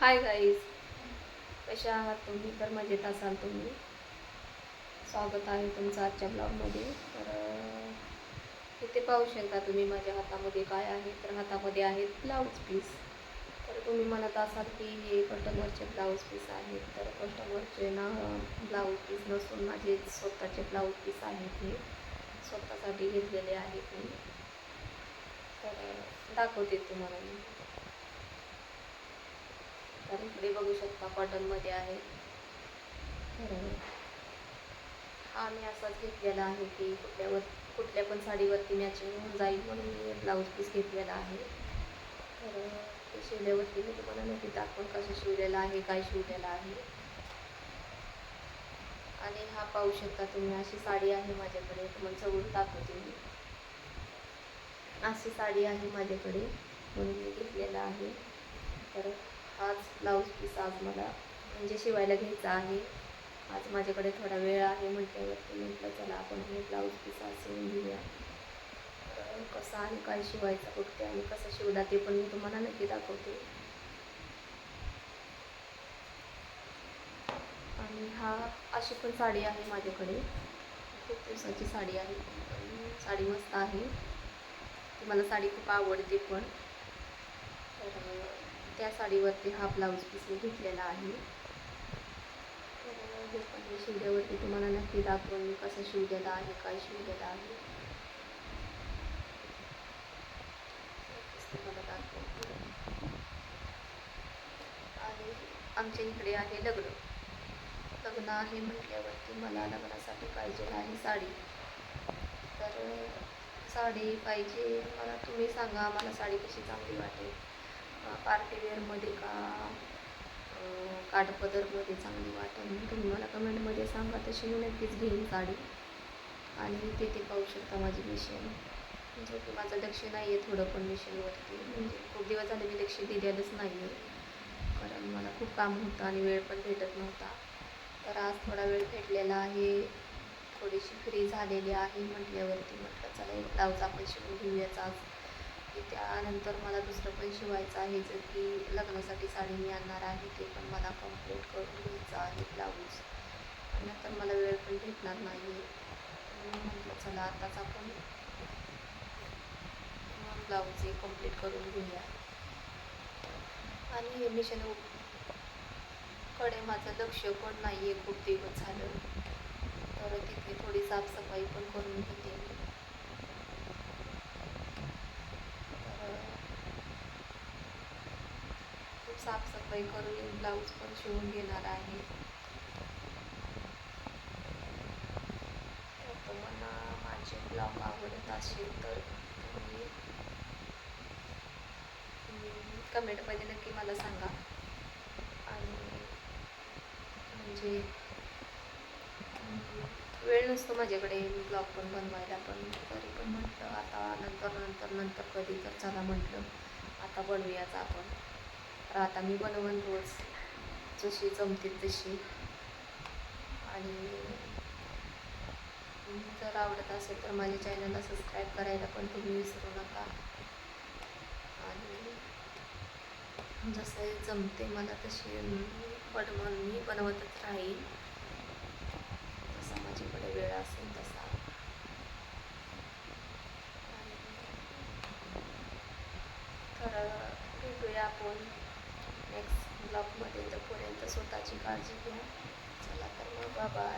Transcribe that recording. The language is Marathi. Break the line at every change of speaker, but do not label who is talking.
हाय गाईज, कशा आहात तुम्ही? तर मजेत असाल तुम्ही. स्वागत आहे तुमचं आजच्या ब्लॉगमध्ये. तर इथे पाहू शकता तुम्ही माझ्या हातामध्ये काय आहे. तर हातामध्ये आहेत ब्लाऊज पीस. तर तुम्ही म्हणत असाल की हे कस्टमरचे ब्लाऊज पीस आहेत. तर कस्टमरचे ना ब्लाऊज पीस नसून माझे स्वतःचे ब्लाऊज पीस आहेत. हे स्वतःसाठी घेतलेले आहेत मी. तर दाखवते तुम्हाला मी. तर इकडे बघू शकता कॉटनमध्ये आहे. तर हा मी असाच घेतलेला आहे की कुठल्या पण साडीवरती मॅचिंग होऊन जाईल म्हणून मी ब्लाऊज पीस घेतलेला आहे. तर ते शिवल्यावरती मी तुम्हाला नक्की दाखवून कसं शिवलेलं आहे, काय शिवलेलं आहे. आणि हा पाहू शकता तुम्ही, अशी साडी आहे माझ्याकडे. तुम्हाला जवळून दाखवते मी. अशी साडी आहे माझ्याकडे म्हणून मी घेतलेला आहे. तर हाच ब्लाऊज पीस आज मला म्हणजे शिवायला घ्यायचा आहे. आज माझ्याकडे थोडा वेळ आहे म्हटल्यावरती म्हटलं चला आपण हे ब्लाऊज पीस आज शिवून घेऊया. कसं आणि काय शिवायचं बघते आणि कसं शिवला ते पण मी तुम्हाला नक्की दाखवते. आणि हा अशी पण साडी आहे माझ्याकडे, खूप दिवसाची साडी आहे. साडी मस्त आहे, मला साडी खूप आवडते पण. तर त्या साडीवरती हा ब्लाऊज पीस मी घेतलेला आहे. तर हे पण मी शिवल्यावरती तुम्हाला नक्की दाखवून मी कसं शिवलेलं आहे, काय शिवलेलं आहे तुम्हाला दाखवते. आणि आमच्या इकडे आहे लग्न आहे म्हटल्यावरती मला लग्नासाठी पाहिजे आहे साडी. तर साडी पाहिजे मला. तुम्ही सांगा मला साडी कशी चांगली वाटेल, पार्टीवेअरमध्ये का काठपदरमध्ये चांगली वाटेल. तुम्ही मला कमेंटमध्ये सांगा, तशी मी नक्कीच घेईन साडी. आणि तिथे पाहू शकता माझी मिशन, जो की माझं लक्ष नाही आहे थोडं पण मिशनवरती. म्हणजे खूप दिवस झाले मी लक्ष दिलेलंच नाही आहे, कारण मला खूप काम होतं आणि वेळ पण भेटत नव्हता. तर आज थोडा वेळ भेटलेला आहे, थोडीशी फ्री झालेली आहे म्हटल्यावरती म्हटलं चला एक ब्लाऊज आपण शिवून घेऊयाच आज. की त्यानंतर मला दुसरं पण शिवायचं आहे, जर की लग्नासाठी साडी मी आणणार आहे ते पण मला कंप्लीट करून घ्यायचं आहे ब्लाऊज. आणि नंतर मला वेळ पण भेटणार नाही आहे. म्हटलं चला आताच आपण ब्लाऊज हे कंप्लीट करून घेऊया. आणि हे मिशन कडे माझं लक्ष पण नाही आहे खूप दिवस झालं. तर तिथे थोडी साफसफाई पण करून घेते मी. खूप साफसफाई करून ब्लाऊज पण शिवून घेणार आहे. तर तुम्हाला माझे ब्लॉग आवडत असेल तर तुम्ही कमेंटमध्ये नक्की मला सांगा. आणि म्हणजे वेळ नसतो माझ्याकडे ब्लॉग पण बनवायला, पण तरी पण म्हटलं आता नंतर कधी तर चला म्हटलं आता बनवूयाच आपण. तर आता मी बनवून रोज जशी जमतील तशी. आणि जर आवडत असेल तर माझ्या चॅनलला सबस्क्राईब करायला पण तुम्ही विसरू नका. आणि जसे जमते मला तशी मी बनवतच राहील, जसा माझ्याकडे वेळ असेल तसा. तर भेटूया आपण नेक्स्ट ब्लॉगमध्ये. तोपर्यंत स्वतःची काळजी घ्या. चला तर मग बाय.